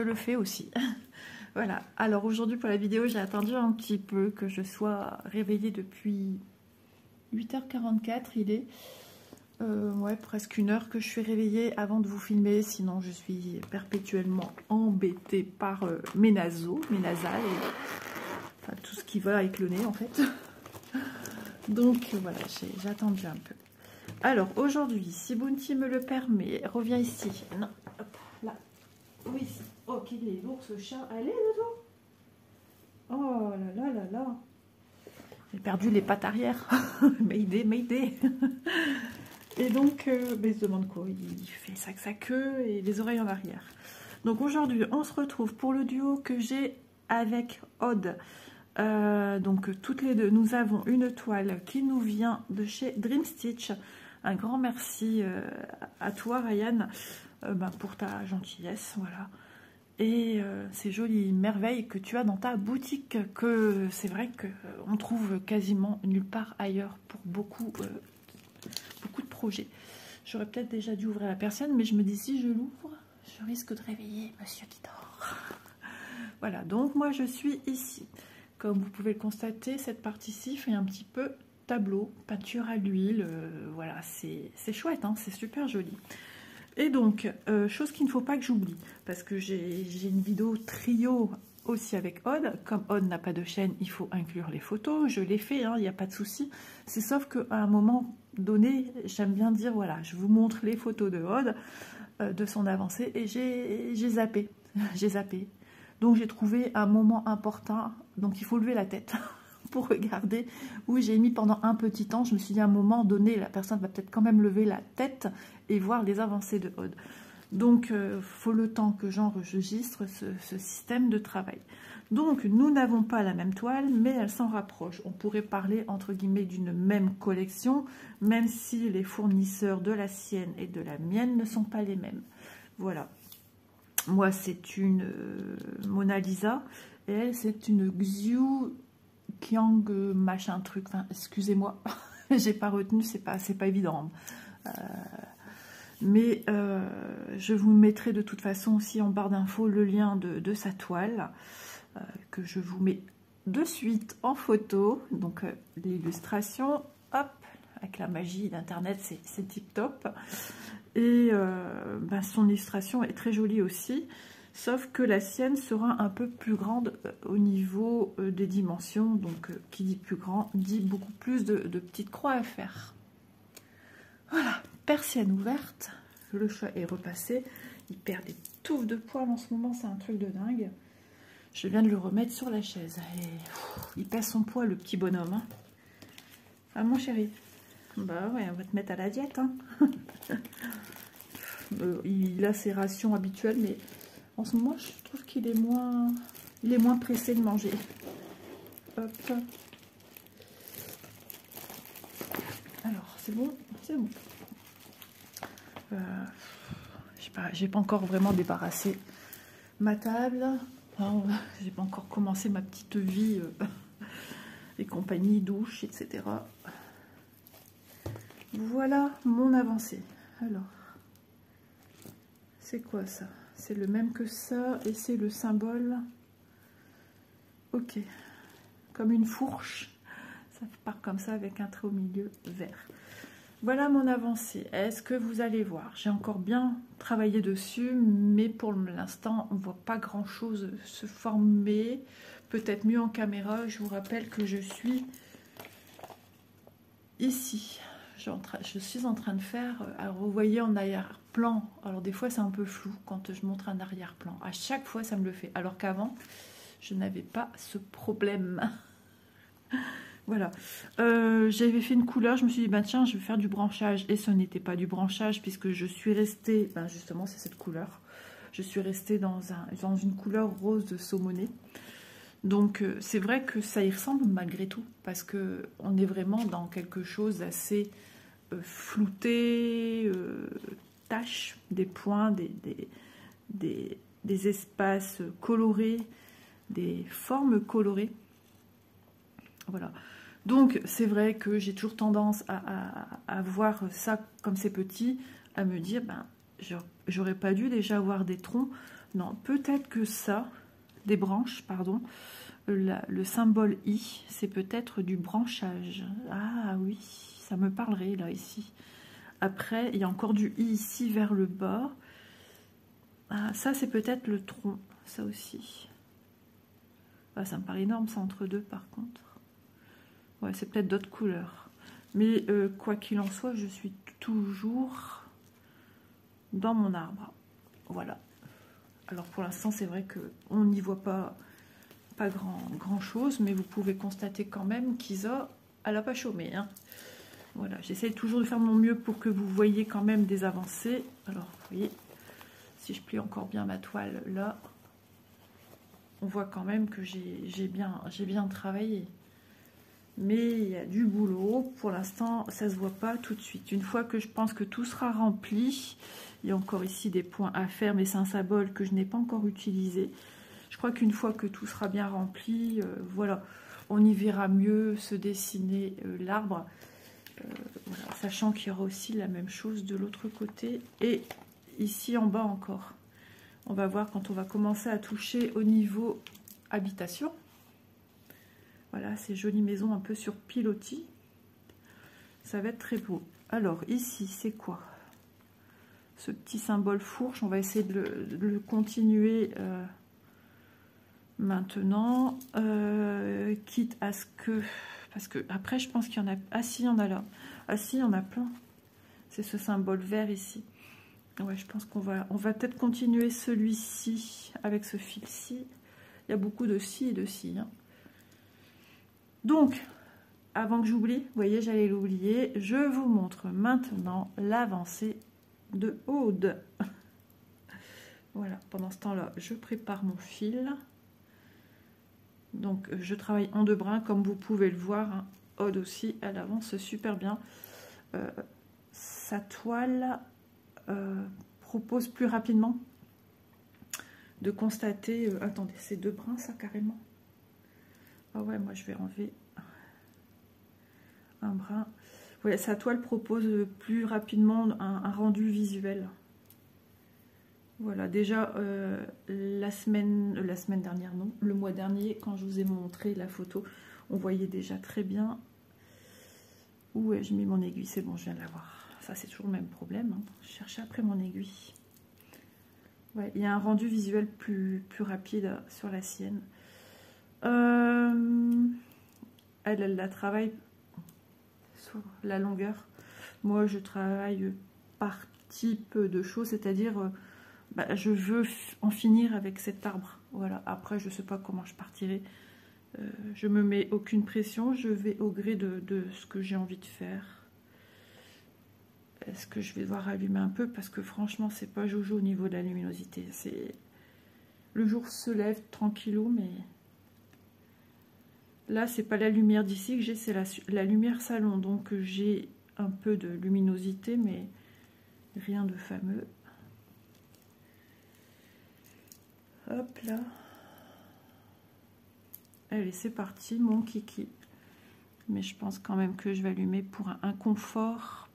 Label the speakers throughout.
Speaker 1: le fais aussi. Voilà, alors aujourd'hui pour la vidéo, j'ai attendu un petit peu que je sois réveillée depuis 8h44, il est ouais, presque 1 heure que je suis réveillée avant de vous filmer, sinon je suis perpétuellement embêtée par mes nasales, enfin, tout ce qui va avec le nez en fait. Donc voilà, j'ai attendu un peu. Alors aujourd'hui, si Bounty me le permet, reviens ici. Non, hop, là. Oui, oh, qu'il est lourd ce chat. Allez, dedans. Oh là là là là. J'ai perdu les pattes arrière. Mayday, mayday. Et donc, il se demande quoi? Il fait ça que sa queue et les oreilles en arrière. Donc aujourd'hui, on se retrouve pour le duo que j'ai avec Aude. Donc toutes les deux, nous avons une toile qui nous vient de chez Dream Stitch. Un grand merci à toi, Ryan, pour ta gentillesse, voilà. Et ces jolies merveilles que tu as dans ta boutique, que c'est vrai qu'on trouve quasiment nulle part ailleurs pour beaucoup de projets. J'aurais peut-être déjà dû ouvrir la persienne, mais je me dis si je l'ouvre, je risque de réveiller monsieur qui dort. Voilà, donc moi je suis ici. Comme vous pouvez le constater, cette partie-ci fait un petit peu tableau, peinture à l'huile, voilà, c'est chouette, hein, c'est super joli. Et donc, chose qu'il ne faut pas que j'oublie, parce que j'ai une vidéo trio aussi avec Aude. Comme Aude n'a pas de chaîne, il faut inclure les photos, je l'ai fait, il n'y a pas de souci. C'est sauf qu'à un moment donné, j'aime bien dire, voilà, je vous montre les photos de Aude, de son avancée, et j'ai zappé, Donc j'ai trouvé un moment important, donc il faut lever la tête pour regarder où j'ai mis pendant un petit temps. Je me suis dit à un moment donné, la personne va peut-être quand même lever la tête et voir les avancées de Aude. Donc faut le temps que j'enregistre ce système de travail. Donc nous n'avons pas la même toile, mais elle s'en rapproche. On pourrait parler entre guillemets d'une même collection, même si les fournisseurs de la sienne et de la mienne ne sont pas les mêmes. Voilà. Moi, c'est une Mona Lisa et elle, c'est une Xiu Qiang machin truc. Enfin, excusez-moi, j'ai pas retenu, c'est pas évident. Mais je vous mettrai de toute façon aussi en barre d'infos le lien de sa toile que je vous mets de suite en photo. Donc l'illustration, hop, avec la magie d'internet, c'est tip top. Et son illustration est très jolie aussi, sauf que la sienne sera un peu plus grande au niveau des dimensions. Donc qui dit plus grand dit beaucoup plus de petites croix à faire. Voilà, persienne ouverte, le chat est repassé, il perd des touffes de poils en ce moment, c'est un truc de dingue. Je viens de le remettre sur la chaise et il pèse son poids, le petit bonhomme, hein. Ah mon chéri, bah ouais, on va te mettre à la diète, hein. Il a ses rations habituelles, mais en ce moment je trouve qu'il est moins pressé de manger. Hop. Alors c'est bon, c'est bon. J'ai pas encore vraiment débarrassé ma table. J'ai pas encore commencé ma petite vie et compagnie, douche, etc. Voilà mon avancée. Alors, c'est quoi ça? C'est le même que ça et c'est le symbole. Ok, comme une fourche. Ça part comme ça avec un trait au milieu vert. Voilà mon avancée. Est-ce que vous allez voir? J'ai encore bien travaillé dessus, mais pour l'instant, on ne voit pas grand-chose se former. Peut-être mieux en caméra. Je vous rappelle que je suis ici. Je suis en train de faire... Alors, vous voyez en arrière-plan. Alors, des fois, c'est un peu flou quand je montre un arrière-plan. À chaque fois, ça me le fait. Alors qu'avant, je n'avais pas ce problème. Voilà, j'avais fait une couleur, je me suis dit, bah tiens, je vais faire du branchage. Et ce n'était pas du branchage, puisque je suis restée, ben justement, c'est cette couleur. Je suis restée dans une couleur rose de saumonée. Donc, c'est vrai que ça y ressemble malgré tout, parce qu'on est vraiment dans quelque chose d'assez flouté, taches, des points, des espaces colorés, des formes colorées. Voilà. Donc, c'est vrai que j'ai toujours tendance à voir ça comme c'est petit, à me dire, ben, j'aurais pas dû déjà avoir des troncs Non, peut-être que ça, des branches, pardon, le symbole I, c'est peut-être du branchage. Ah oui, ça me parlerait là, ici. Après, il y a encore du I ici vers le bas. Ah, ça, c'est peut-être le tronc, ça aussi. Ah, ça me paraît énorme, ça, entre deux, par contre. Ouais, c'est peut-être d'autres couleurs. Mais quoi qu'il en soit, je suis toujours dans mon arbre. Voilà. Alors, pour l'instant, c'est vrai qu'on n'y voit pas grand chose, mais vous pouvez constater quand même qu'Isa, elle n'a pas chômé. Hein. Voilà, j'essaie toujours de faire mon mieux pour que vous voyez quand même des avancées. Alors, vous voyez, si je plie encore bien ma toile là, on voit quand même que j'ai bien travaillé. Mais il y a du boulot. Pour l'instant, ça ne se voit pas tout de suite. Une fois que je pense que tout sera rempli, il y a encore ici des points à faire, mais c'est un symbole que je n'ai pas encore utilisé. Je crois qu'une fois que tout sera bien rempli, voilà, on y verra mieux se dessiner l'arbre. Voilà, sachant qu'il y aura aussi la même chose de l'autre côté. Et ici en bas encore. On va voir quand on va commencer à toucher au niveau habitation. Voilà, ces jolies maisons un peu sur pilotis. Ça va être très beau. Alors, ici, c'est quoi? Ce petit symbole fourche, on va essayer de le continuer maintenant. Quitte à ce que... Parce que après, je pense qu'il y en a... Ah si, il y en a là. Ah si, il y en a plein. C'est ce symbole vert ici. Ouais, je pense qu'on va peut-être continuer celui-ci avec ce fil-ci. Il y a beaucoup de ci et de ci. Hein. Donc, avant que j'oublie, vous voyez, j'allais l'oublier, je vous montre maintenant l'avancée de Aude. Voilà, pendant ce temps-là, je prépare mon fil. Donc, je travaille en deux brins, comme vous pouvez le voir. Hein. Aude aussi, elle avance super bien. Sa toile propose plus rapidement de constater... attendez, c'est deux brins, ça, carrément? Ah ouais, moi, je vais enlever... un brin. Ouais, sa toile propose plus rapidement un rendu visuel. Voilà, déjà la semaine dernière, non, le mois dernier, quand je vous ai montré la photo, on voyait déjà très bien où ai-je mis mon aiguille. C'est bon, je viens de l'avoir. Ça, c'est toujours le même problème. Hein. Je cherchais après mon aiguille. Ouais, il y a un rendu visuel plus rapide sur la sienne. Elle la travaille sur la longueur. Moi, je travaille par type de choses, c'est-à-dire je veux en finir avec cet arbre. Voilà. Après, je ne sais pas comment je partirai. Je me mets aucune pression. Je vais au gré de ce que j'ai envie de faire. Est-ce que je vais devoir allumer un peu? Parce que franchement, c'est pas jojo au niveau de la luminosité. Le jour se lève tranquillou, mais... Là, c'est pas la lumière d'ici que j'ai, c'est la lumière salon. Donc, j'ai un peu de luminosité, mais rien de fameux. Hop là. Allez, c'est parti, mon kiki. Mais je pense quand même que je vais allumer pour un confort.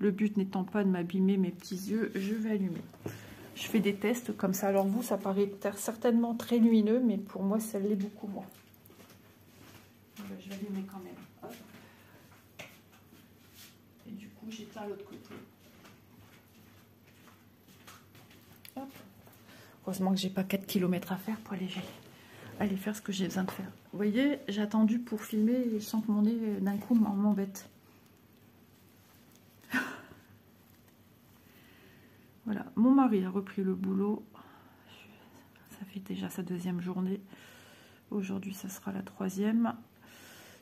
Speaker 1: Le but n'étant pas de m'abîmer mes petits yeux, je vais allumer. Je fais des tests comme ça. Alors vous, ça paraît certainement très lumineux, mais pour moi, ça l'est beaucoup moins. Je vais allumer quand même. Hop. Et du coup, j'éteins l'autre côté. Hop. Heureusement que j'ai pas 4 km à faire pour aller faire ce que j'ai besoin de faire. Vous voyez, j'ai attendu pour filmer et je sens que mon nez d'un coup m'embête. Voilà, mon mari a repris le boulot. Ça fait déjà sa deuxième journée. Aujourd'hui, ça sera la troisième.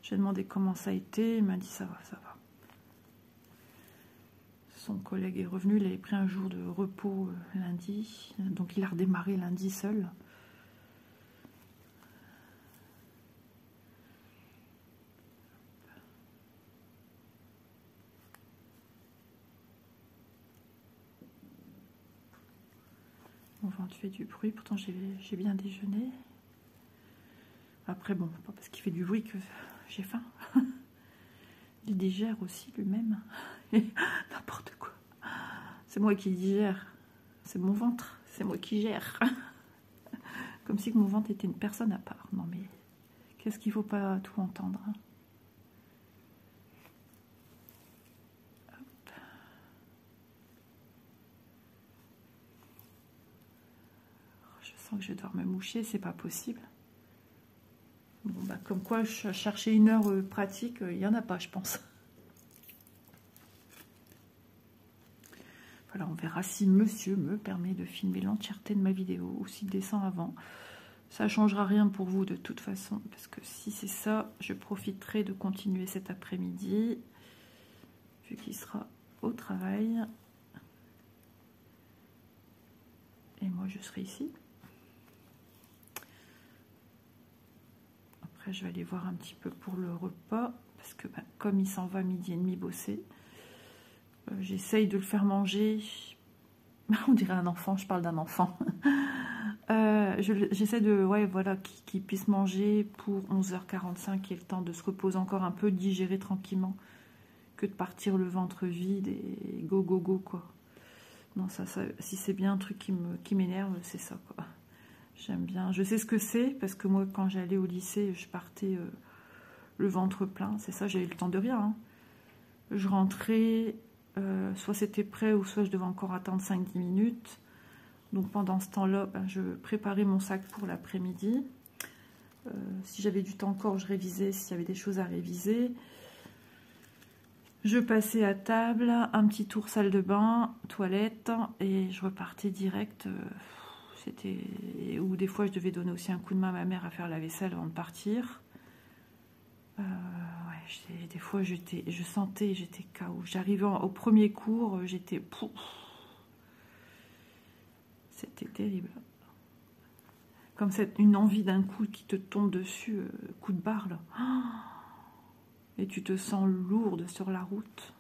Speaker 1: J'ai demandé comment ça a été. Il m'a dit ça va, ça va. Son collègue est revenu. Il avait pris un jour de repos lundi. Donc, il a redémarré lundi seul. Mon ventre fait du bruit. Pourtant, j'ai bien déjeuné. Après, bon, pas parce qu'il fait du bruit que j'ai faim. Il digère aussi lui-même. N'importe quoi. C'est moi qui digère. C'est mon ventre. c'est moi qui gère. Comme si mon ventre était une personne à part. Non mais, qu'est-ce qu'il faut pas tout entendre, hein. Je sens que je vais devoir me moucher, c'est pas possible. Bon bah comme quoi, je cherchais une heure pratique, il n'y en a pas, je pense. Voilà, on verra si monsieur me permet de filmer l'entièreté de ma vidéo ou s'il descend avant. Ça ne changera rien pour vous de toute façon, parce que si c'est ça, je profiterai de continuer cet après-midi, vu qu'il sera au travail. Et moi, je serai ici. Après, je vais aller voir un petit peu pour le repas, parce que bah, comme il s'en va 12h30 bosser, j'essaye de le faire manger. On dirait un enfant, je parle d'un enfant. J'essaie de, ouais, voilà, qu'il puisse manger pour 11h45, qu'il ait le temps de se reposer encore un peu, de digérer tranquillement, que de partir le ventre vide et go, go, go, quoi. Non, ça si c'est bien un truc qui m'énerve, c'est ça, quoi. J'aime bien. Je sais ce que c'est, parce que moi, quand j'allais au lycée, je partais le ventre plein. C'est ça, j'avais le temps de rien, hein. Je rentrais... soit c'était prêt ou soit je devais encore attendre 5-10 minutes. Donc pendant ce temps-là, ben, je préparais mon sac pour l'après-midi. Si j'avais du temps encore, je révisais s'il y avait des choses à réviser. Je passais à table, un petit tour salle de bain, toilette, et je repartais direct. Ou des fois, je devais donner aussi un coup de main à ma mère à faire la vaisselle avant de partir. Ouais, des fois, je sentais, j'étais KO. J'arrivais au premier cours, j'étais... C'était terrible. Comme une envie d'un coup qui te tombe dessus, coup de barre, là. Et tu te sens lourde sur la route.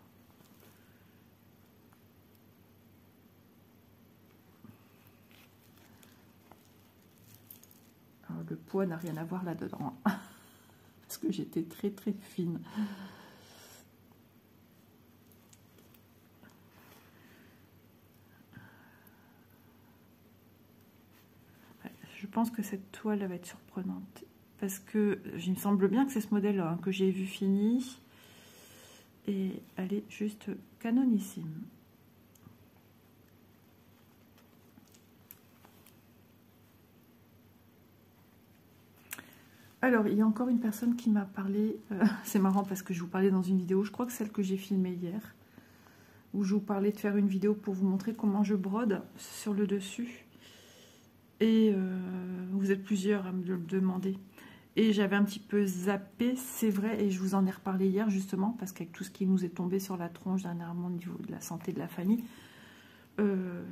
Speaker 1: Alors, le poids n'a rien à voir là-dedans. Parce que j'étais très très fine. Je pense que cette toile va être surprenante. Parce que il me semble bien que c'est ce modèle-là hein, que j'ai vu fini. Et elle est juste canonissime. Alors, il y a encore une personne qui m'a parlé, c'est marrant parce que je vous parlais dans une vidéo, je crois que celle que j'ai filmée hier, où je vous parlais de faire une vidéo pour vous montrer comment je brode sur le dessus. Et vous êtes plusieurs à me le demander. Et j'avais un petit peu zappé, c'est vrai, et je vous en ai reparlé hier justement, parce qu'avec tout ce qui nous est tombé sur la tronche dernièrement au niveau de la santé de la famille,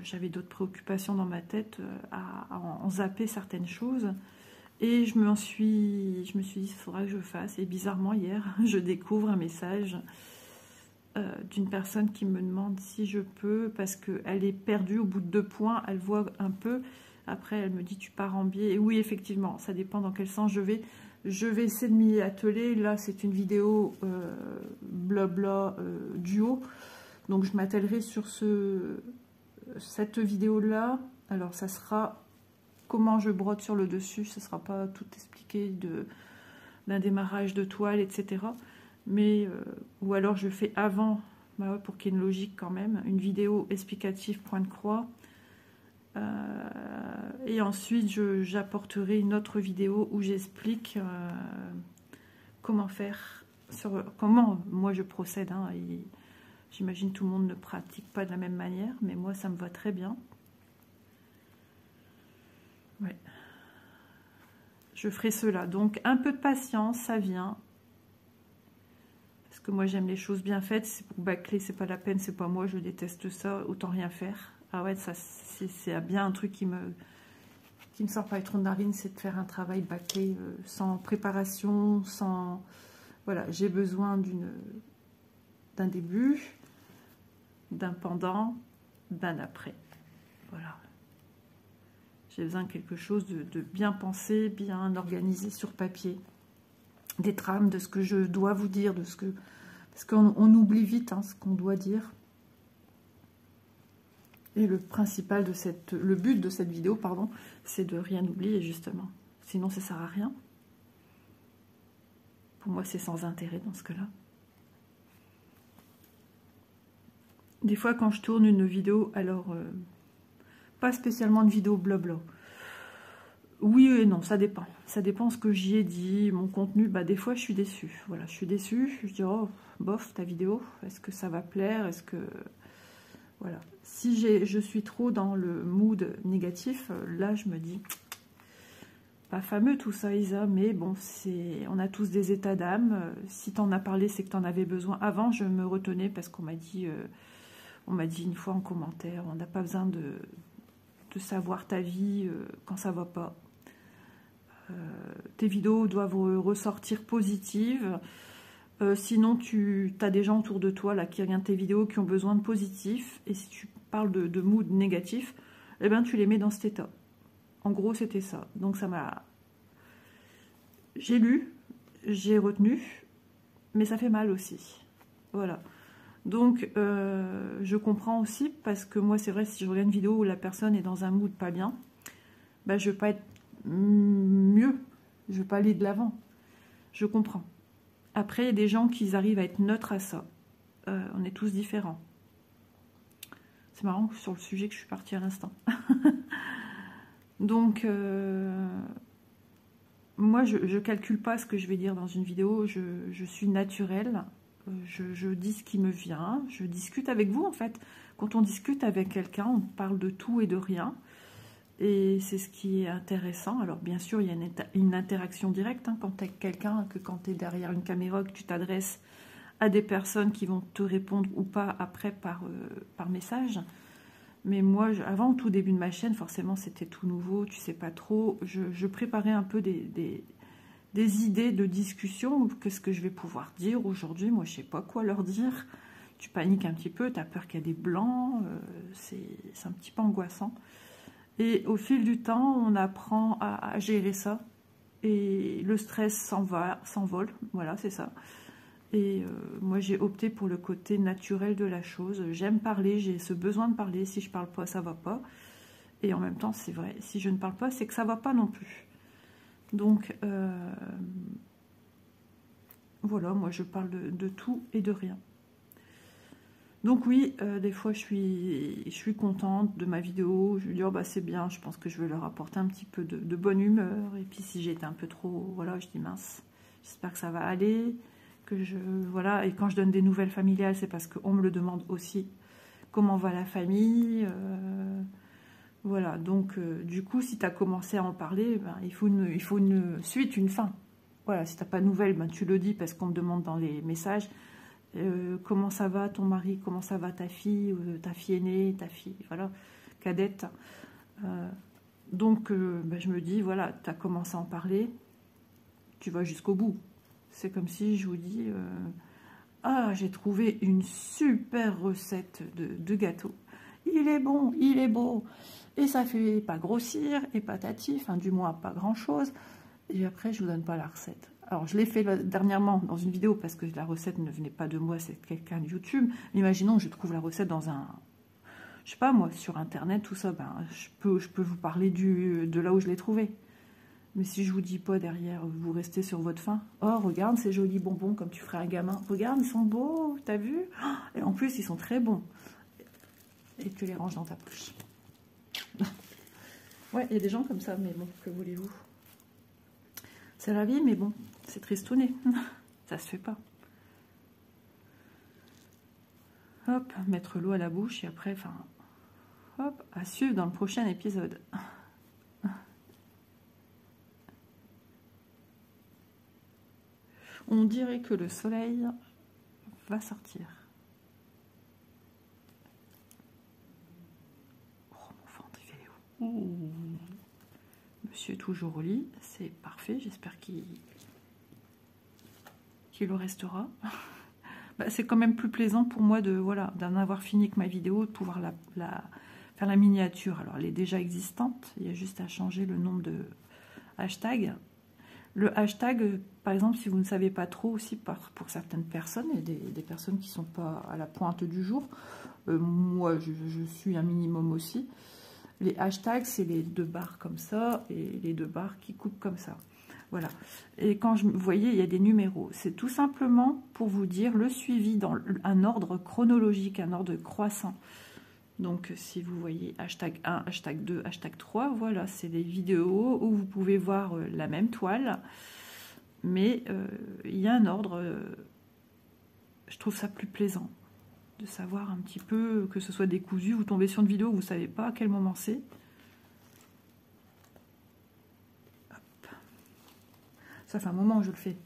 Speaker 1: j'avais d'autres préoccupations dans ma tête à en zapper certaines choses. Et je me suis dit, il faudra que je fasse. Et bizarrement, hier, je découvre un message d'une personne qui me demande si je peux, parce qu'elle est perdue au bout de 2 points, elle voit un peu. Après, elle me dit, tu pars en biais. Et oui, effectivement, ça dépend dans quel sens je vais. Je vais essayer de m'y atteler. Là, c'est une vidéo blabla duo. Donc, je m'attellerai sur cette vidéo-là. Alors, ça sera comment je brode sur le dessus. Ça ne sera pas tout expliqué d'un démarrage de toile, etc. Mais, ou alors, je fais avant, bah ouais, pour qu'il y ait une logique quand même, une vidéo explicative point de croix. Et ensuite j'apporterai une autre vidéo où j'explique comment faire, comment moi je procède, hein, j'imagine tout le monde ne pratique pas de la même manière, mais moi ça me va très bien. Ouais. Je ferai cela, donc un peu de patience, ça vient, parce que moi j'aime les choses bien faites. C'est pour bâcler, c'est pas la peine, c'est pas moi, je déteste ça, autant rien faire. Ah ouais, ça c'est bien un truc qui me sort pas les troncs de narine, c'est de faire un travail bâclé, sans préparation, sans... Voilà, j'ai besoin d'un début, d'un pendant, d'un après. Voilà. J'ai besoin de quelque chose de bien pensé, bien organisé sur papier. Des trames de ce que je dois vous dire, parce qu'on oublie vite hein, ce qu'on doit dire. Et le but de cette vidéo, pardon, c'est de rien oublier, justement. Sinon, ça sert à rien. Pour moi, c'est sans intérêt dans ce cas-là. Des fois, quand je tourne une vidéo, alors, pas spécialement une vidéo blabla. Oui et non, ça dépend. Ça dépend ce que j'y ai dit, mon contenu. Bah, des fois, je suis déçue. Voilà, je suis déçue. Je dis, oh, bof, ta vidéo, est-ce que ça va plaire? Est-ce que... Voilà. Si je suis trop dans le mood négatif, là, je me dis... Pas fameux tout ça, Isa, mais bon, on a tous des états d'âme. Si t'en as parlé, c'est que t'en avais besoin. Avant, je me retenais parce qu'on m'a dit une fois en commentaire, on n'a pas besoin de savoir ta vie quand ça va pas. Tes vidéos doivent ressortir positives. Sinon, tu as des gens autour de toi là qui regardent tes vidéos qui ont besoin de positif. Et si tu parles de mood négatif, eh ben, tu les mets dans cet état. En gros, c'était ça. Donc, ça m'a... J'ai lu, j'ai retenu, mais ça fait mal aussi. Voilà. Donc, je comprends aussi, parce que moi, c'est vrai, si je regarde une vidéo où la personne est dans un mood pas bien, bah, je ne veux pas être mieux. Je ne veux pas aller de l'avant. Je comprends. Après, il y a des gens qui arrivent à être neutres à ça. On est tous différents. C'est marrant sur le sujet que je suis partie à l'instant. Donc, moi, je ne calcule pas ce que je vais dire dans une vidéo. Je suis naturelle. Je dis ce qui me vient. Je discute avec vous, en fait. Quand on discute avec quelqu'un, on parle de tout et de rien. Et c'est ce qui est intéressant. Alors, bien sûr, il y a une interaction directe hein, quand tu es avec quelqu'un, que quand tu es derrière une caméra, que tu t'adresses à des personnes qui vont te répondre ou pas après par message. Mais moi, avant, au tout début de ma chaîne, forcément, c'était tout nouveau, tu sais pas trop. Je préparais un peu des idées de discussion. Qu'est-ce que je vais pouvoir dire aujourd'hui? Moi, je sais pas quoi leur dire. Tu paniques un petit peu, tu as peur qu'il y a des blancs. C'est un petit peu angoissant. Et au fil du temps, on apprend à gérer ça. Et le stress s'envole. Voilà, c'est ça. Et moi, j'ai opté pour le côté naturel de la chose. J'aime parler, j'ai ce besoin de parler. Si je parle pas, ça va pas. Et en même temps, c'est vrai, si je ne parle pas, c'est que ça va pas non plus. Donc, voilà, moi, je parle de tout et de rien. Donc oui, des fois, je suis contente de ma vidéo. Je me dis, oh, bah, c'est bien, je pense que je vais leur apporter un petit peu de bonne humeur. Et puis, si j'étais un peu trop... Voilà, je dis, mince, j'espère que ça va aller. Voilà, et quand je donne des nouvelles familiales, c'est parce qu'on me le demande aussi. Comment va la famille voilà, donc du coup, si tu as commencé à en parler, ben, il faut une suite, une fin. Voilà, si tu n'as pas de nouvelles, ben, tu le dis parce qu'on me demande dans les messages comment ça va ton mari, comment ça va ta fille aînée, ta fille, voilà, cadette. Donc, ben, je me dis, voilà, tu as commencé à en parler, tu vas jusqu'au bout. C'est comme si je vous dis, ah, j'ai trouvé une super recette de gâteau. Il est bon, il est beau. Et ça fait pas grossir et patati, enfin du moins pas grand chose. Et après, je vous donne pas la recette. Alors, je l'ai fait dernièrement dans une vidéo parce que la recette ne venait pas de moi, c'est de quelqu'un de YouTube. Imaginons que je trouve la recette dans un... Je sais pas moi, sur Internet, tout ça, ben, je peux vous parler de là où je l'ai trouvé. Mais si je vous dis pas derrière, vous restez sur votre faim. Oh, regarde ces jolis bonbons comme tu ferais un gamin. Regarde, ils sont beaux, t'as vu? Et en plus, ils sont très bons. Et tu les ranges dans ta poche. Ouais, il y a des gens comme ça, mais bon, que voulez-vous? C'est la vie, mais bon, c'est tristouné. Ça se fait pas. Hop, mettre l'eau à la bouche et après, enfin, hop, à suivre dans le prochain épisode. On dirait que le soleil va sortir. Oh, mon ventre, il fait où? Ouh. Monsieur est toujours au lit, c'est parfait, j'espère qu'il le restera. Bah, c'est quand même plus plaisant pour moi d'en avoir fini avec ma vidéo, de pouvoir faire la miniature. Alors, elle est déjà existante, il y a juste à changer le nombre de hashtags. Le hashtag, par exemple, si vous ne savez pas trop aussi, pour certaines personnes, et des personnes qui ne sont pas à la pointe du jour, moi je suis un minimum aussi, les hashtags, c'est les 2 barres comme ça, et les 2 barres qui coupent comme ça. Voilà. Et quand vous voyez, il y a des numéros. C'est tout simplement pour vous dire le suivi dans un ordre chronologique, un ordre croissant. Donc, si vous voyez hashtag 1, hashtag 2, hashtag 3, voilà, c'est des vidéos où vous pouvez voir la même toile, mais il y a un ordre. Je trouve ça plus plaisant de savoir un petit peu, que ce soit décousu, vous tombez sur une vidéo, vous ne savez pas à quel moment c'est. Ça fait un moment que je le fais.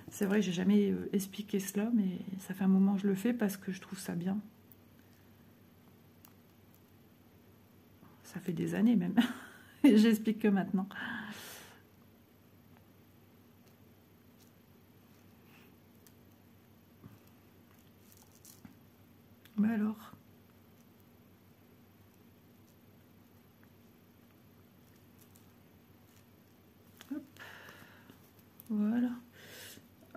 Speaker 1: C'est vrai, j'ai jamais expliqué cela, mais ça fait un moment que je le fais parce que je trouve ça bien. Ça fait des années même. J'explique que maintenant. Mais alors, hop, voilà.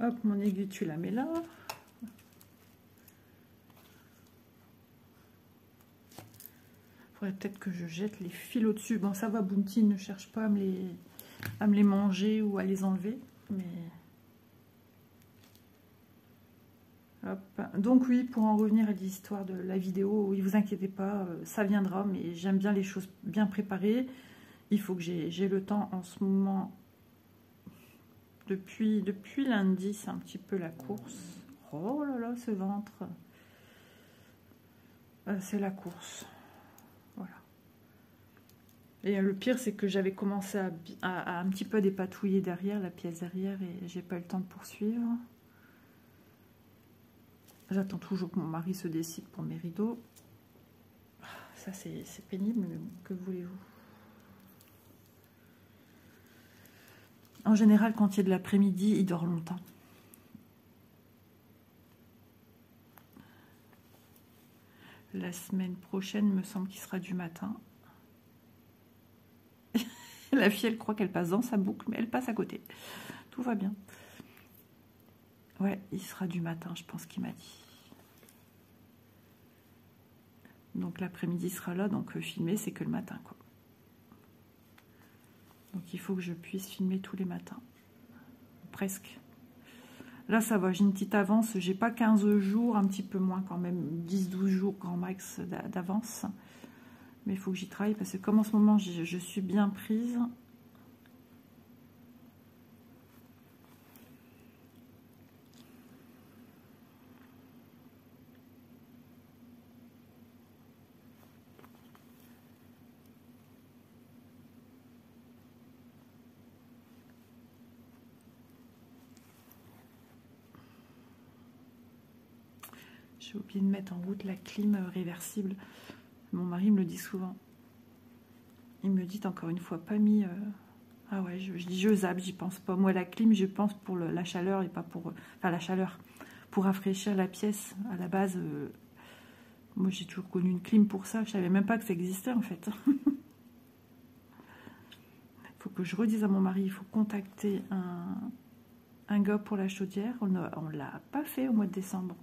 Speaker 1: Hop, mon aiguille, tu la mets là. Faudrait peut-être que je jette les fils au-dessus. Bon, ça va, Bounty ne cherche pas à me les manger ou à les enlever. Mais... Hop. Donc oui, pour en revenir à l'histoire de la vidéo, oui, vous inquiétez pas, ça viendra, mais j'aime bien les choses bien préparées. Il faut que j'ai le temps en ce moment. Depuis lundi, c'est un petit peu la course. Oh là là, ce ventre. C'est la course. Voilà. Et le pire, c'est que j'avais commencé à un petit peu dépatouiller derrière, la pièce derrière, et j'ai pas eu le temps de poursuivre. J'attends toujours que mon mari se décide pour mes rideaux. Ça, c'est pénible, mais bon, que voulez-vous? En général, quand il y a de l'après-midi, il dort longtemps. La semaine prochaine, il me semble qu'il sera du matin. La fille, elle croit qu'elle passe dans sa boucle, mais elle passe à côté. Tout va bien. Ouais, il sera du matin, je pense qu'il m'a dit. Donc l'après-midi sera là, donc filmer, c'est que le matin, quoi. Donc il faut que je puisse filmer tous les matins. Presque. Là, ça va, j'ai une petite avance. J'ai pas 15 jours, un petit peu moins quand même, 10-12 jours grand max d'avance. Mais il faut que j'y travaille parce que comme en ce moment, je suis bien prise... J'ai oublié de mettre en route la clim réversible. Mon mari me le dit souvent. Il me dit encore une fois, pas mis... Ah ouais, je dis je zappe, j'y pense pas. Moi, la clim, je pense pour la chaleur et pas pour... Enfin, la chaleur, pour rafraîchir la pièce. À la base, moi, j'ai toujours connu une clim pour ça. Je savais même pas que ça existait, en fait. Il faut que je redise à mon mari, il faut contacter un gars pour la chaudière. On ne l'a pas fait au mois de décembre.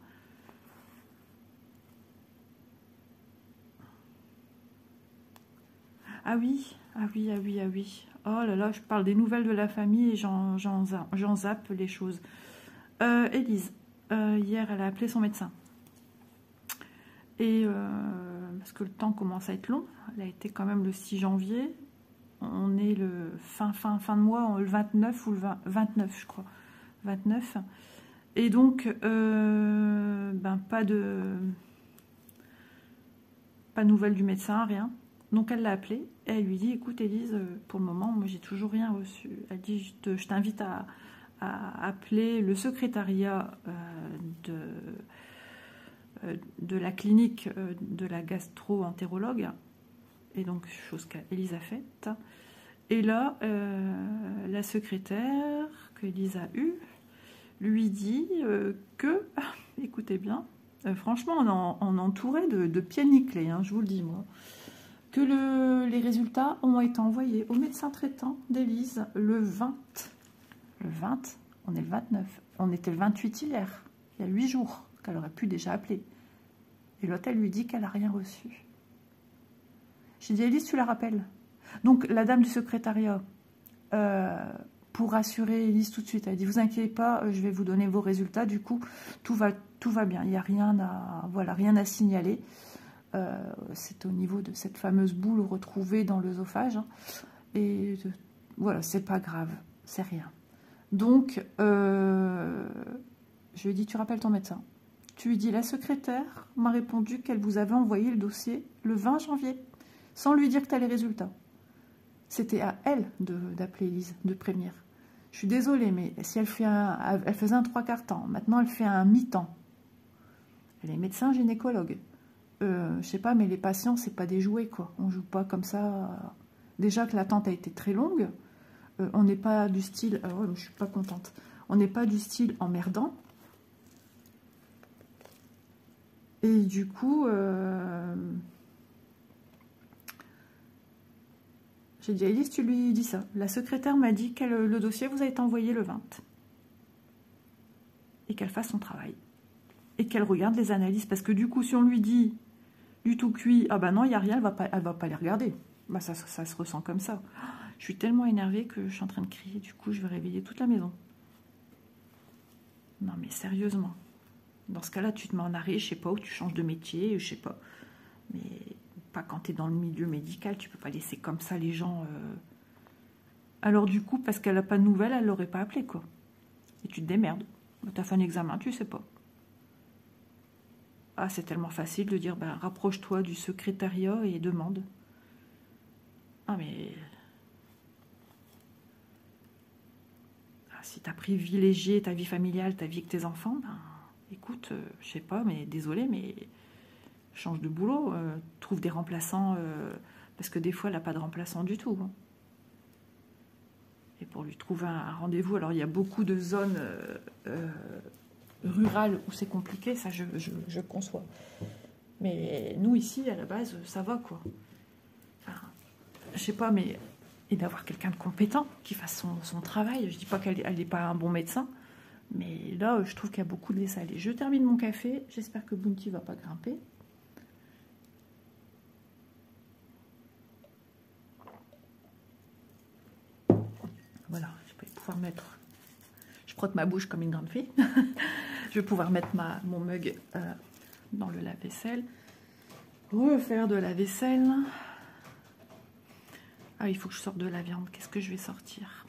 Speaker 1: Ah oui, ah oui, ah oui, ah oui. Oh là là, je parle des nouvelles de la famille et j'en zappe les choses. Élise, hier, elle a appelé son médecin. Et parce que le temps commence à être long, elle a été quand même le 6 janvier. On est le fin de mois, le 29 ou le 29, je crois. 29. Et donc, ben, pas de nouvelles du médecin, rien. Donc elle l'a appelé et elle lui dit, écoute Élise, pour le moment, moi j'ai toujours rien reçu. Elle dit, je t'invite à appeler le secrétariat de la clinique de la gastro-entérologue. Et donc, chose qu'Élise a faite. Et là, la secrétaire qu'Élise a eue lui dit que, écoutez bien, franchement, on entourait de pieds nickelés, hein, je vous le dis moi, que les résultats ont été envoyés au médecin traitant d'Élise le 20 Le 20, on est le 29. On était le 28 hier, il y a 8 jours, qu'elle aurait pu déjà appeler. Et l'autre, elle lui dit qu'elle n'a rien reçu. J'ai dit, Élise, tu la rappelles? Donc, la dame du secrétariat, pour rassurer Élise tout de suite, elle dit, vous inquiétez pas, je vais vous donner vos résultats. Du coup, tout va bien. Il n'y a rien à, voilà, rien à signaler. C'est au niveau de cette fameuse boule retrouvée dans l'œsophage. Hein. Et voilà, c'est pas grave, c'est rien. Donc, je lui ai dit, tu rappelles ton médecin? Tu lui dis, la secrétaire m'a répondu qu'elle vous avait envoyé le dossier le 20 janvier, sans lui dire que tu as les résultats. C'était à elle d'appeler Élise, de prévenir. Je suis désolée, mais si elle faisait un 3/4 temps, maintenant elle fait un mi-temps. Elle est médecin gynécologue. Je sais pas, mais les patients, c'est pas des jouets, quoi. On joue pas comme ça. Déjà que l'attente a été très longue. On n'est pas du style... ouais, je suis pas contente. On n'est pas du style emmerdant. Et du coup, j'ai dit à Élise, tu lui dis ça. La secrétaire m'a dit que le dossier vous a été envoyé le 20. Et qu'elle fasse son travail. Et qu'elle regarde les analyses. Parce que du coup, si on lui dit du tout cuit, ah ben non, il n'y a rien, elle va pas les regarder. Bah, ça se ressent comme ça. Je suis tellement énervée que je suis en train de crier. Du coup, je vais réveiller toute la maison. Non, mais sérieusement. Dans ce cas-là, tu te mets en arrêt, je sais pas, ou tu changes de métier, je sais pas. Mais pas quand tu es dans le milieu médical, tu peux pas laisser comme ça les gens... Alors du coup, parce qu'elle n'a pas de nouvelles, elle l'aurait pas appelé, quoi. Et tu te démerdes. Tu as fait un examen, tu sais pas. Ah, c'est tellement facile de dire, ben, rapproche-toi du secrétariat et demande. Ah, mais... Ah, si tu as privilégié ta vie familiale, ta vie avec tes enfants, ben... Écoute, je sais pas, mais désolé, mais change de boulot, trouve des remplaçants, parce que des fois, elle n'a pas de remplaçant du tout. Hein. Et pour lui trouver un rendez-vous, alors il y a beaucoup de zones rurales où c'est compliqué, ça je conçois. Mais nous, ici, à la base, ça va, quoi. Enfin, je sais pas, mais... Et d'avoir quelqu'un de compétent qui fasse son travail. Je dis pas qu'elle n'est pas un bon médecin, mais là, je trouve qu'il y a beaucoup de laisser aller. Je termine mon café. J'espère que Bounty va pas grimper. Voilà, je vais pouvoir mettre... Je frotte ma bouche comme une grande fille. Je vais pouvoir mettre mon mug dans le lave-vaisselle. Refaire de la vaisselle. Ah, il faut que je sorte de la viande. Qu'est-ce que je vais sortir?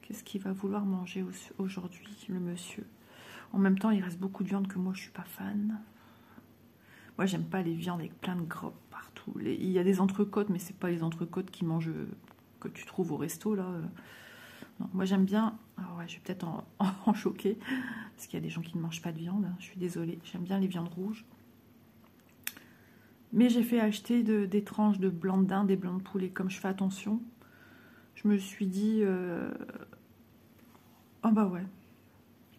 Speaker 1: Qu'est-ce qu'il va vouloir manger aujourd'hui, le monsieur? En même temps, il reste beaucoup de viande que moi, je suis pas fan. Moi, j'aime pas les viandes avec plein de gras partout. Il y a des entrecôtes, mais c'est pas les entrecôtes qui mangent, que tu trouves au resto, là. Non, moi, j'aime bien... Alors, ouais, je vais peut-être en choquer, parce qu'il y a des gens qui ne mangent pas de viande. Hein, je suis désolée. J'aime bien les viandes rouges. Mais j'ai fait acheter des tranches de blanc de dinde, des blancs de poulet. Comme je fais attention, je me suis dit... Ah bah ouais.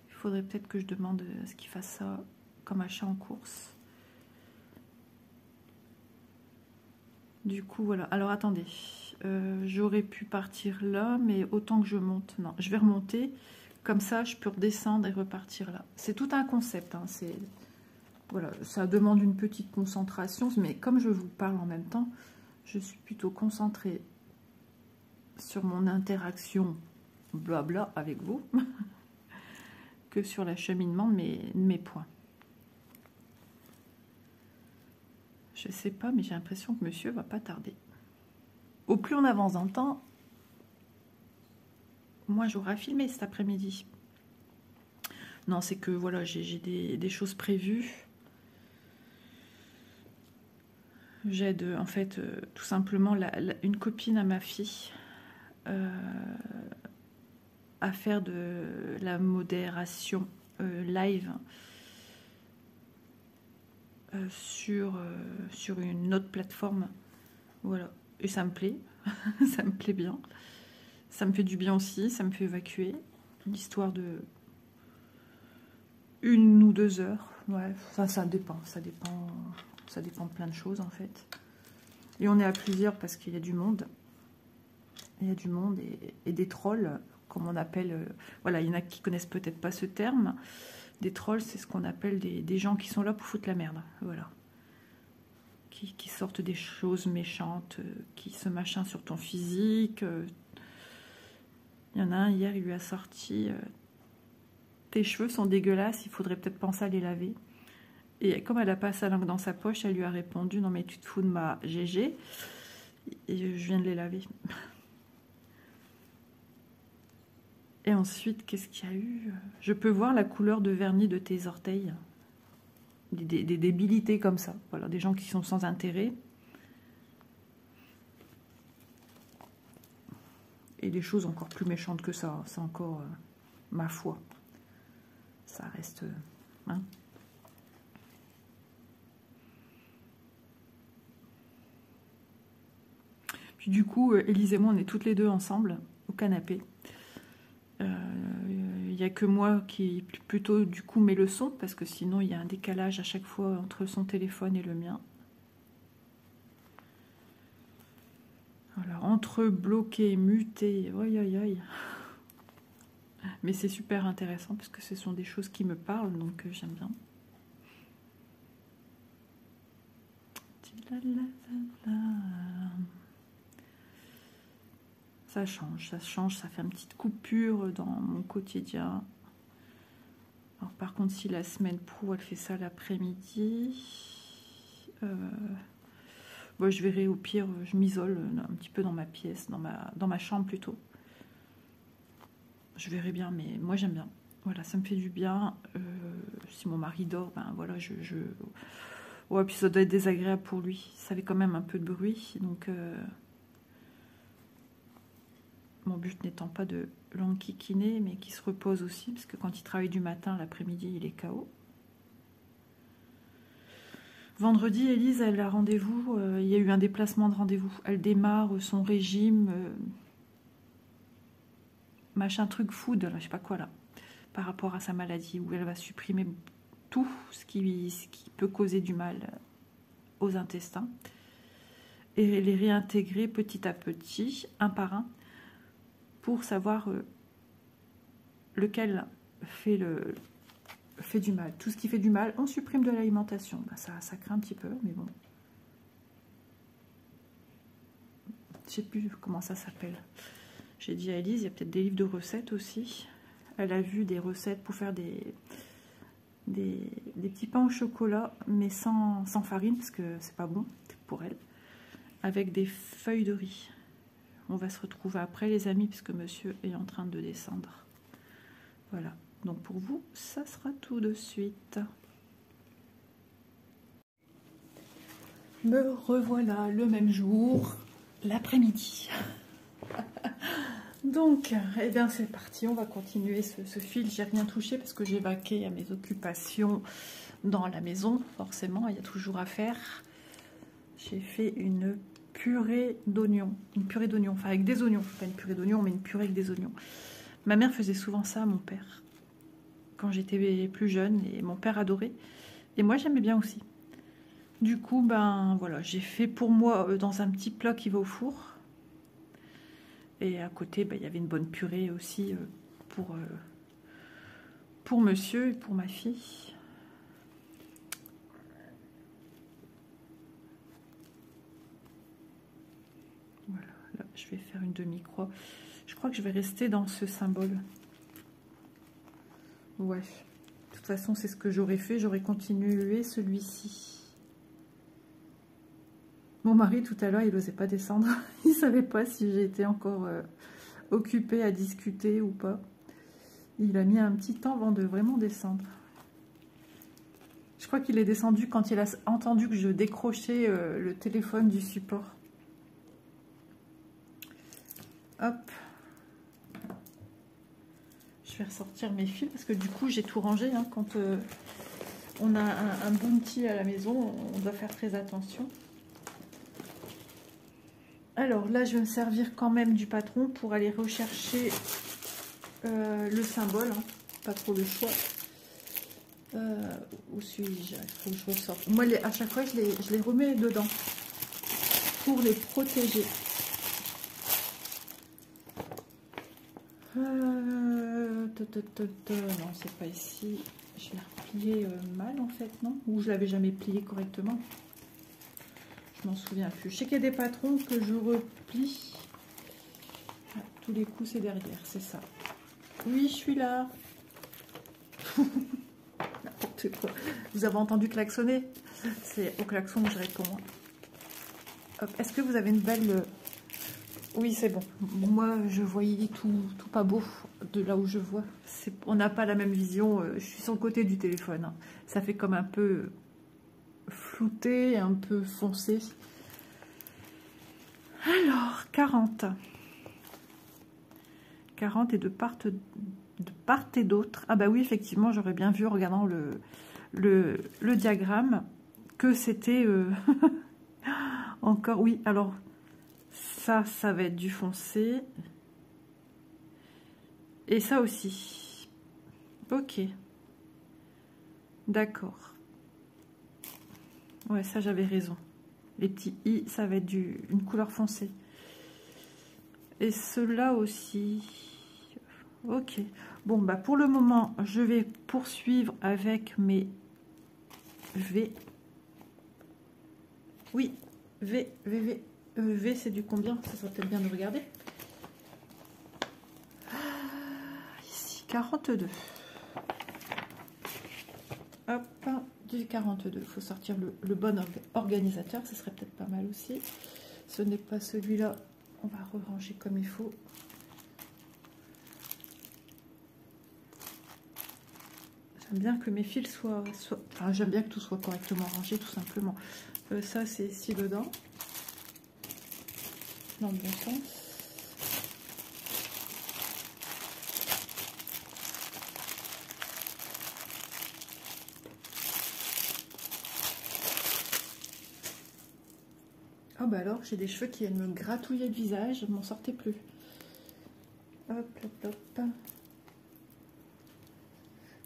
Speaker 1: Il faudrait peut-être que je demande à ce qu'il fasse ça comme achat en course. Du coup, voilà. Alors, attendez. J'aurais pu partir là, mais autant que je monte. Non, je vais remonter. Comme ça, je peux redescendre et repartir là. C'est tout un concept. Hein, voilà, ça demande une petite concentration. Mais comme je vous parle en même temps, je suis plutôt concentrée sur mon interaction blabla avec vous que sur l'acheminement de mes points. Je sais pas, mais j'ai l'impression que monsieur va pas tarder. Au plus on avance dans le temps, moi j'aurai filmé cet après-midi. Non, c'est que voilà, j'ai des choses prévues. J'aide en fait tout simplement une copine à ma fille à faire de la modération live sur une autre plateforme. Voilà. Et ça me plaît. Ça me plaît bien. Ça me fait du bien aussi. Ça me fait évacuer. L'histoire de 1 ou 2 heures. Ouais, ça dépend. Ça dépend de plein de choses en fait. Et on est à plusieurs parce qu'il y a du monde. Il y a du monde et des trolls comme on appelle, voilà, il y en a qui connaissent peut-être pas ce terme. Des trolls, c'est ce qu'on appelle des gens qui sont là pour foutre la merde, voilà. Qui sortent des choses méchantes, qui se machin sur ton physique. Il y en a un, hier, il lui a sorti tes cheveux sont dégueulasses, il faudrait peut-être penser à les laver. Et comme elle a pas sa langue dans sa poche, elle lui a répondu, non mais tu te fous de ma GG, et je viens de les laver. Et ensuite, qu'est-ce qu'il y a eu? Je peux voir la couleur de vernis de tes orteils. Des débilités comme ça. Voilà, des gens qui sont sans intérêt. Et des choses encore plus méchantes que ça. C'est encore, ma foi. Ça reste... hein. Puis du coup, Élise et moi, on est toutes les deux ensemble au canapé. Il n'y a que moi qui plutôt du coup met le son, parce que sinon il y a un décalage à chaque fois entre son téléphone et le mien. Alors entre bloqué, muté, aïe aïe aïe. Mais c'est super intéressant parce que ce sont des choses qui me parlent, donc j'aime bien. Ça change, ça fait une petite coupure dans mon quotidien. Alors par contre, si la semaine pro, elle fait ça l'après-midi, bon, je verrai, au pire, je m'isole un petit peu dans ma pièce, dans ma chambre plutôt. Je verrai bien, mais moi j'aime bien. Voilà, ça me fait du bien. Si mon mari dort, ben voilà, ouais, puis ça doit être désagréable pour lui. Ça fait quand même un peu de bruit, donc... Mon but n'étant pas de l'enquiquiner, mais qui se repose aussi, parce que quand il travaille du matin, l'après-midi, il est KO. Vendredi, Élise, elle a rendez-vous. Il y a eu un déplacement de rendez-vous. Elle démarre son régime, machin truc food, là, je sais pas quoi là, par rapport à sa maladie, où elle va supprimer tout ce qui peut causer du mal aux intestins et les réintégrer petit à petit, un par un, pour savoir lequel fait du mal. Tout ce qui fait du mal, on supprime de l'alimentation. Ben ça craint un petit peu, mais bon. Je sais plus comment ça s'appelle. J'ai dit à Élise, il y a peut-être des livres de recettes aussi. Elle a vu des recettes pour faire des petits pains au chocolat, mais sans farine, parce que c'est pas bon pour elle, avec des feuilles de riz. On va se retrouver après, les amis, puisque monsieur est en train de descendre. Voilà. Donc pour vous, ça sera tout de suite. Me revoilà le même jour, l'après-midi. Donc, eh bien c'est parti, on va continuer ce fil. J'ai rien touché parce que j'ai vaqué à mes occupations dans la maison. Forcément, il y a toujours à faire. J'ai fait une purée d'oignons. Une purée d'oignons, enfin avec des oignons. Pas une purée d'oignons, mais une purée avec des oignons. Ma mère faisait souvent ça à mon père quand j'étais plus jeune, et mon père adorait. Et moi, j'aimais bien aussi. Du coup, ben voilà, j'ai fait pour moi dans un petit plat qui va au four. Et à côté, ben, il y avait une bonne purée aussi pour monsieur et pour ma fille. Voilà, là, je vais faire une demi-croix. Je crois que je vais rester dans ce symbole. Ouais, de toute façon, c'est ce que j'aurais fait. J'aurais continué celui-ci. Mon mari, tout à l'heure, il n'osait pas descendre. Il ne savait pas si j'étais encore occupée à discuter ou pas. Il a mis un petit temps avant de vraiment descendre. Je crois qu'il est descendu quand il a entendu que je décrochais le téléphone du support. Hop. Je vais ressortir mes fils parce que du coup, j'ai tout rangé. Hein, quand on a un bounty à la maison, on doit faire très attention. Alors là, je vais me servir quand même du patron pour aller rechercher le symbole. Hein. Pas trop de choix. Où suis-je? Il faut que je ressorte. Moi, à chaque fois, je les remets dedans pour les protéger. Non, c'est pas ici. Je l'ai replié mal en fait, non? Ou je l'avais jamais plié correctement. Je m'en souviens plus. Je sais qu'il y a des patrons que je replie. Ah, tous les coups, c'est derrière, c'est ça. Oui, je suis là. N'importe quoi. Vous avez entendu klaxonner? C'est au klaxon que je réponds. Est-ce que vous avez une belle... Oui, c'est bon. Moi, je voyais tout pas beau de là où je vois. On n'a pas la même vision. Je suis sur le côté du téléphone. Hein. Ça fait comme un peu flouté, un peu foncé. Alors, 40. 40 et de part et d'autre. Ah bah oui, effectivement, j'aurais bien vu en regardant le diagramme que c'était... encore, oui, alors... Ça va être du foncé. Et ça aussi. Ok. D'accord. Ouais, ça j'avais raison. Les petits i, ça va être une couleur foncée. Et ceux-là aussi. Ok. Bon, bah pour le moment, je vais poursuivre avec mes V. Oui, V. V, c'est du combien? Ça serait peut-être bien de regarder. Ici, 42. Hop, du 42. Il faut sortir le bon organisateur. Ce serait peut-être pas mal aussi. Ce n'est pas celui-là. On va ranger comme il faut. J'aime bien que mes fils soient... Enfin, j'aime bien que tout soit correctement rangé, tout simplement. Ça, c'est ici dedans. Dans le bon sens. Ah bah alors, j'ai des cheveux qui viennent me gratouiller le visage, je ne m'en sortais plus. Hop, hop, hop. Elles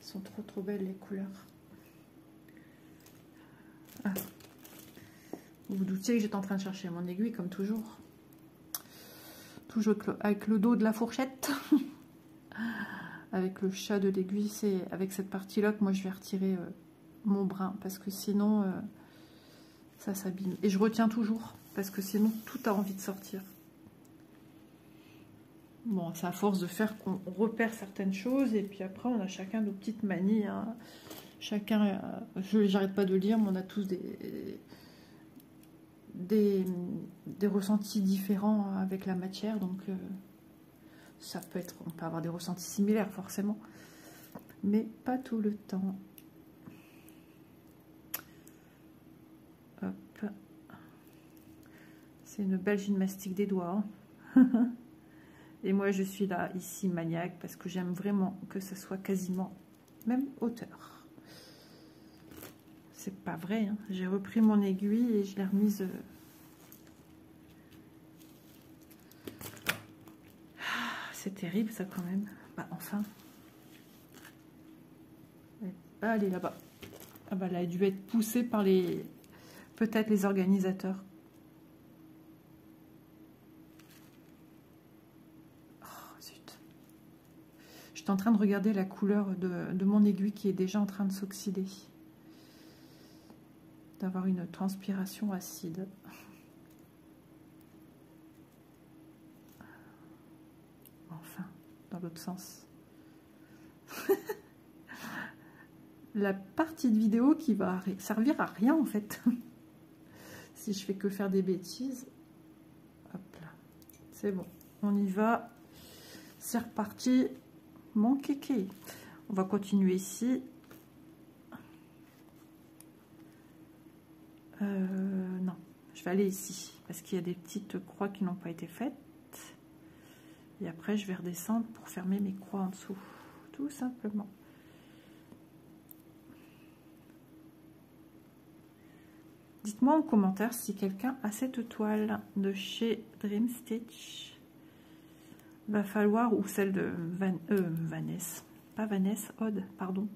Speaker 1: sont trop belles les couleurs. Ah. Vous vous doutiez que j'étais en train de chercher mon aiguille comme toujours. Toujours avec le dos de la fourchette. Avec le chat de l'aiguille, c'est avec cette partie-là que moi je vais retirer mon brin. Parce que sinon, ça s'abîme. Et je retiens toujours. Parce que sinon, tout a envie de sortir. Bon, c'est à force de faire qu'on repère certaines choses. Et puis après, on a chacun nos petites manies. Hein. Chacun, j'arrête pas de lire, mais on a tous des ressentis différents avec la matière. Donc, ça peut être, on peut avoir des ressentis similaires, forcément. Mais pas tout le temps. Hop. C'est une belle gymnastique des doigts. Hein. Et moi, je suis là, ici, maniaque, parce que j'aime vraiment que ce soit quasiment même hauteur. C'est pas vrai. Hein. J'ai repris mon aiguille et je l'ai remise... C'est terrible, ça, quand même. Bah, enfin. Ah, elle est là-bas. Ah bah, elle a dû être poussée par les... peut-être les organisateurs. Je suis en train de regarder la couleur de mon aiguille qui est déjà en train de s'oxyder. D'avoir une transpiration acide. Enfin, dans l'autre sens. La partie de vidéo qui va servir à rien en fait. Si je fais que faire des bêtises. Hop là. C'est bon. On y va. C'est reparti. Mon kiki. On va continuer ici. Non, je vais aller ici parce qu'il y a des petites croix qui n'ont pas été faites. Et après, je vais redescendre pour fermer mes croix en dessous, tout simplement. Dites-moi en commentaire si quelqu'un a cette toile de chez Dream Stitch. Va falloir, ou celle de Vanessa, pas Vanessa, Aude, pardon.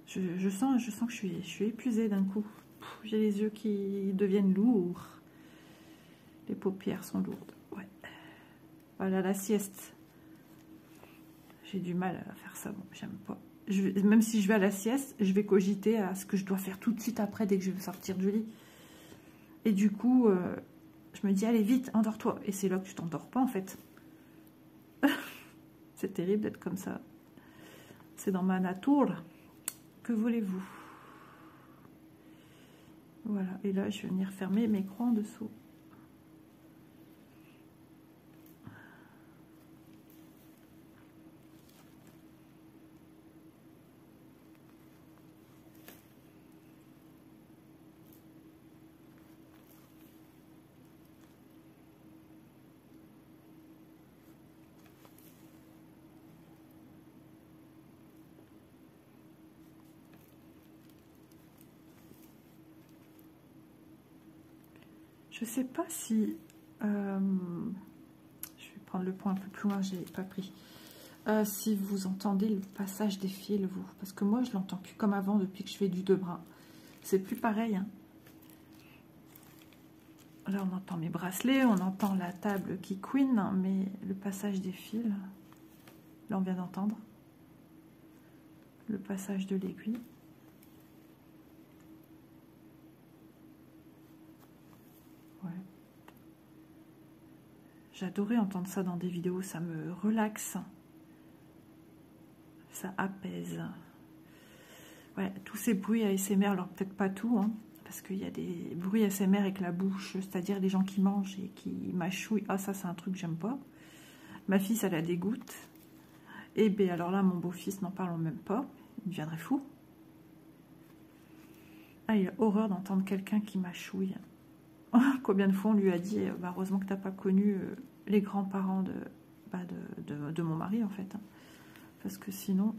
Speaker 1: Je sens que je suis épuisée d'un coup. J'ai les yeux qui deviennent lourds. Les paupières sont lourdes. Ouais. Voilà, la sieste. J'ai du mal à faire ça. Bon, j'aime pas. Même si je vais à la sieste, je vais cogiter à ce que je dois faire tout de suite après, dès que je vais sortir du lit. Et du coup, je me dis, allez, vite, endors-toi. Et c'est là que tu t'endors pas, en fait. C'est terrible d'être comme ça. C'est dans ma nature. Que voulez-vous? Voilà. Et là, je vais venir fermer mes croix en dessous. Je sais pas si... je vais prendre le point un peu plus loin, j'ai pas pris. Si vous entendez le passage des fils, vous. Parce que moi, je l'entends plus comme avant depuis que je fais du deux bras. C'est plus pareil. Hein. Là, on entend mes bracelets, on entend la table qui couine, hein, mais le passage des fils, là, on vient d'entendre. Le passage de l'aiguille. Ouais. J'adorais entendre ça dans des vidéos, ça me relaxe. Ça apaise. Ouais, tous ces bruits ASMR, alors peut-être pas tout, hein, parce qu'il y a des bruits ASMR avec la bouche, c'est-à-dire des gens qui mangent et qui mâchouillent. Ah, ça, c'est un truc que j'aime pas. Ma fille, ça la dégoûte. Et ben alors là, mon beau-fils, n'en parlons même pas. Il deviendrait fou. Ah, il a horreur d'entendre quelqu'un qui mâchouille. Combien de fois on lui a dit, bah, heureusement que tu n'as pas connu les grands-parents de mon mari, en fait. Hein. Parce que sinon...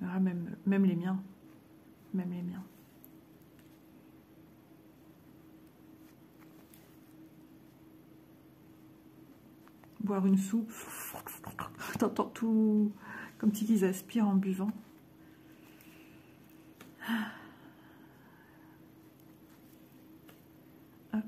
Speaker 1: Ah, même les miens. Même les miens. Boire une soupe. T'entends tout... Comme si ils aspirent en buvant. Hop.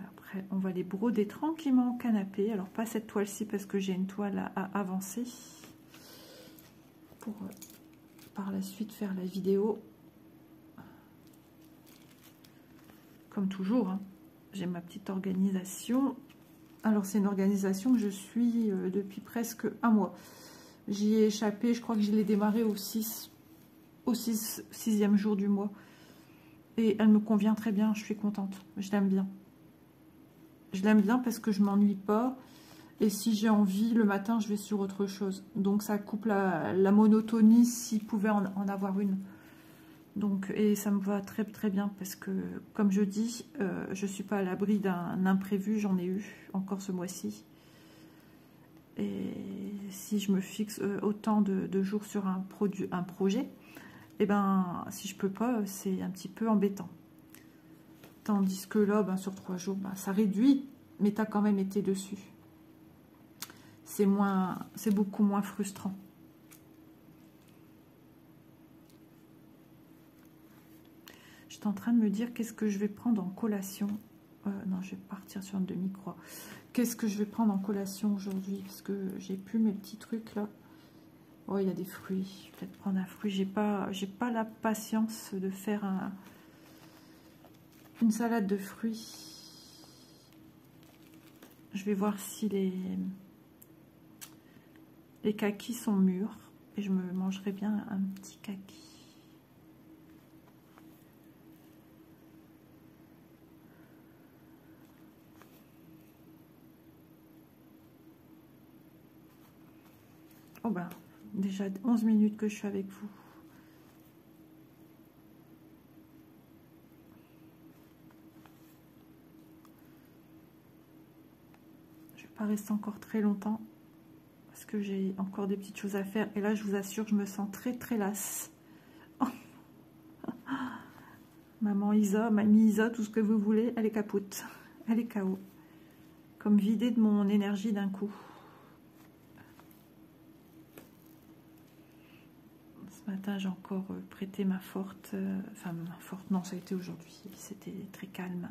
Speaker 1: Après, on va les broder tranquillement au canapé. Alors, pas cette toile-ci parce que j'ai une toile à avancer. Pour par la suite faire la vidéo. Comme toujours, hein, j'ai ma petite organisation. Alors, c'est une organisation que je suis depuis presque un mois. J'y ai échappé, je crois que je l'ai démarré au 6e jour du mois. Et elle me convient très bien, je suis contente. Je l'aime bien. Je l'aime bien parce que je m'ennuie pas. Et si j'ai envie, le matin, je vais sur autre chose. Donc, ça coupe la monotonie s'il pouvait en avoir une. Donc, et ça me va très très bien parce que, comme je dis, je ne suis pas à l'abri d'un imprévu. J'en ai eu encore ce mois-ci. Et si je me fixe autant de jours sur un projet, et ben, si je peux pas, c'est un petit peu embêtant. Tandis que là, ben, sur 3 jours, ben, ça réduit, mais tu as quand même été dessus. C'est beaucoup moins frustrant. J'étais en train de me dire qu'est-ce que je vais prendre en collation. Non, je vais partir sur une demi-croix. Qu'est-ce que je vais prendre en collation aujourd'hui? Parce que j'ai plus mes petits trucs là. Oh, il y a des fruits. Je vais peut-être prendre un fruit. J'ai pas la patience de faire une salade de fruits. Je vais voir si les kakis sont mûrs. Et je me mangerai bien un petit kaki. Oh ben, déjà 11 minutes que je suis avec vous. Je ne vais pas rester encore très longtemps parce que j'ai encore des petites choses à faire. Et là, je vous assure, je me sens très très lasse. Oh. Maman Isa, mamie Isa, tout ce que vous voulez, elle est capote. Elle est KO. Comme vidée de mon énergie d'un coup. Ce matin, j'ai encore prêté ma forte. Enfin, ma forte, non, ça a été aujourd'hui. C'était très calme.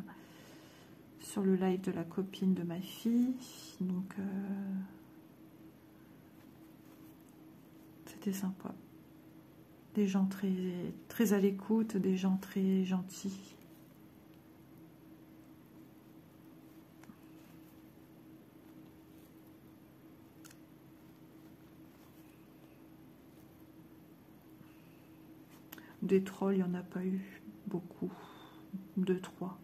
Speaker 1: Sur le live de la copine de ma fille. Donc, c'était sympa. Des gens très, très à l'écoute, des gens très gentils. Des trolls, il n'y en a pas eu beaucoup. 2, 3.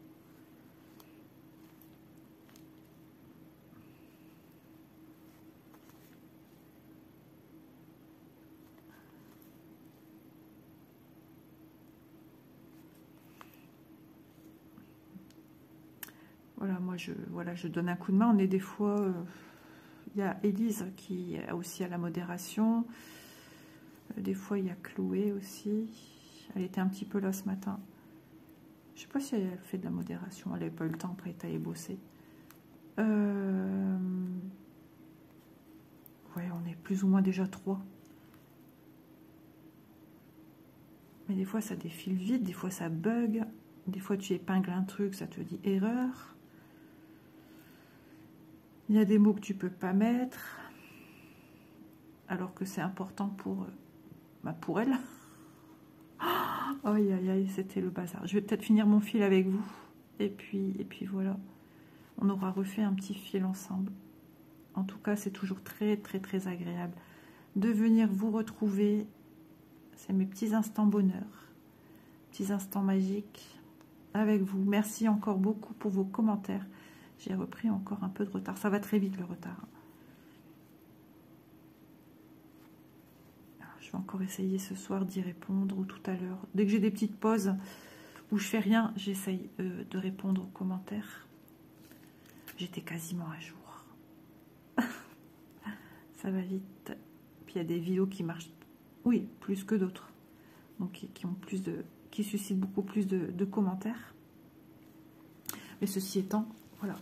Speaker 1: Voilà, moi je donne un coup de main. On est des fois, il y a Élise qui est aussi à la modération. Des fois il y a Chloé aussi. Elle était un petit peu là ce matin. Je sais pas si elle fait de la modération. Elle n'avait pas eu le temps, après elle allait bosser. Ouais, on est plus ou moins déjà 3. Mais des fois ça défile vite, des fois ça bug. Des fois tu épingles un truc, ça te dit erreur. Il y a des mots que tu peux pas mettre, alors que c'est important pour elle. Aïe aïe aïe, c'était le bazar. Je vais peut-être finir mon fil avec vous. Et puis voilà. On aura refait un petit fil ensemble. En tout cas, c'est toujours très très très agréable de venir vous retrouver. C'est mes petits instants bonheur. Petits instants magiques avec vous. Merci encore beaucoup pour vos commentaires. J'ai repris encore un peu de retard. Ça va très vite le retard. Je vais encore essayer ce soir d'y répondre ou tout à l'heure. Dès que j'ai des petites pauses où je fais rien, j'essaye de répondre aux commentaires. J'étais quasiment à jour. Ça va vite. Puis il y a des vidéos qui marchent, oui, plus que d'autres. Donc qui suscitent beaucoup plus de commentaires. Mais ceci étant, voilà.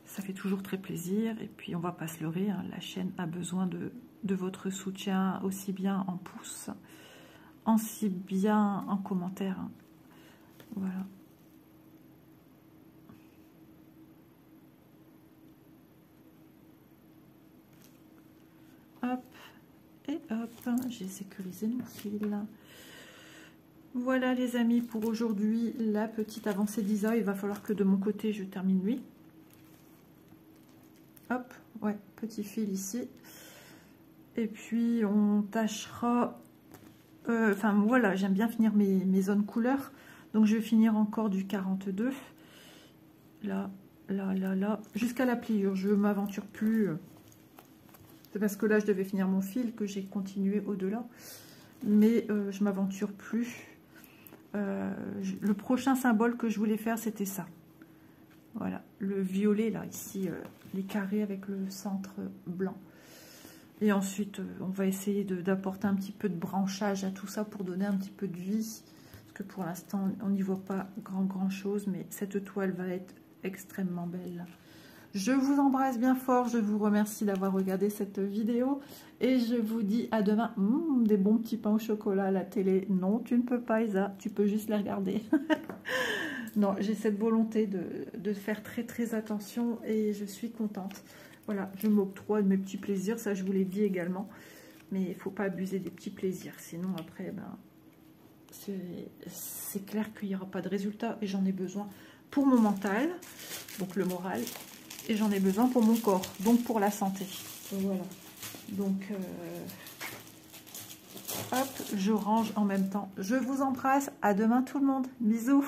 Speaker 1: Ça fait toujours très plaisir. Et puis on va pas se leurrer, hein, la chaîne a besoin de votre soutien, aussi bien en pouces, aussi bien en commentaires. Hein. Voilà. Hop, et hop, j'ai sécurisé mon fil. Voilà les amis, pour aujourd'hui, la petite avancée d'Isa. Il va falloir que de mon côté, je termine lui. Hop, ouais, petit fil ici. Et puis, on tâchera... Enfin, voilà, j'aime bien finir mes zones couleurs. Donc, je vais finir encore du 42. Là, là, là, là. Jusqu'à la pliure. Je ne m'aventure plus. C'est parce que là, je devais finir mon fil que j'ai continué au-delà. Mais je ne m'aventure plus. Le prochain symbole que je voulais faire, c'était ça. Voilà, le violet, là, ici, les carrés avec le centre blanc. Et ensuite, on va essayer d'apporter un petit peu de branchage à tout ça pour donner un petit peu de vie. Parce que pour l'instant, on n'y voit pas grand chose, mais cette toile va être extrêmement belle. Je vous embrasse bien fort, je vous remercie d'avoir regardé cette vidéo. Et je vous dis à demain. Des bons petits pains au chocolat à la télé. Non, tu ne peux pas, Isa, tu peux juste les regarder. Non, j'ai cette volonté de faire très attention et je suis contente. Voilà, je m'octroie de mes petits plaisirs, ça je vous l'ai dit également. Mais il ne faut pas abuser des petits plaisirs, sinon après, ben, c'est clair qu'il n'y aura pas de résultat. Et j'en ai besoin pour mon mental, donc le moral, et j'en ai besoin pour mon corps, donc pour la santé. Voilà, donc... hop, je range en même temps. Je vous embrasse, à demain tout le monde, bisous.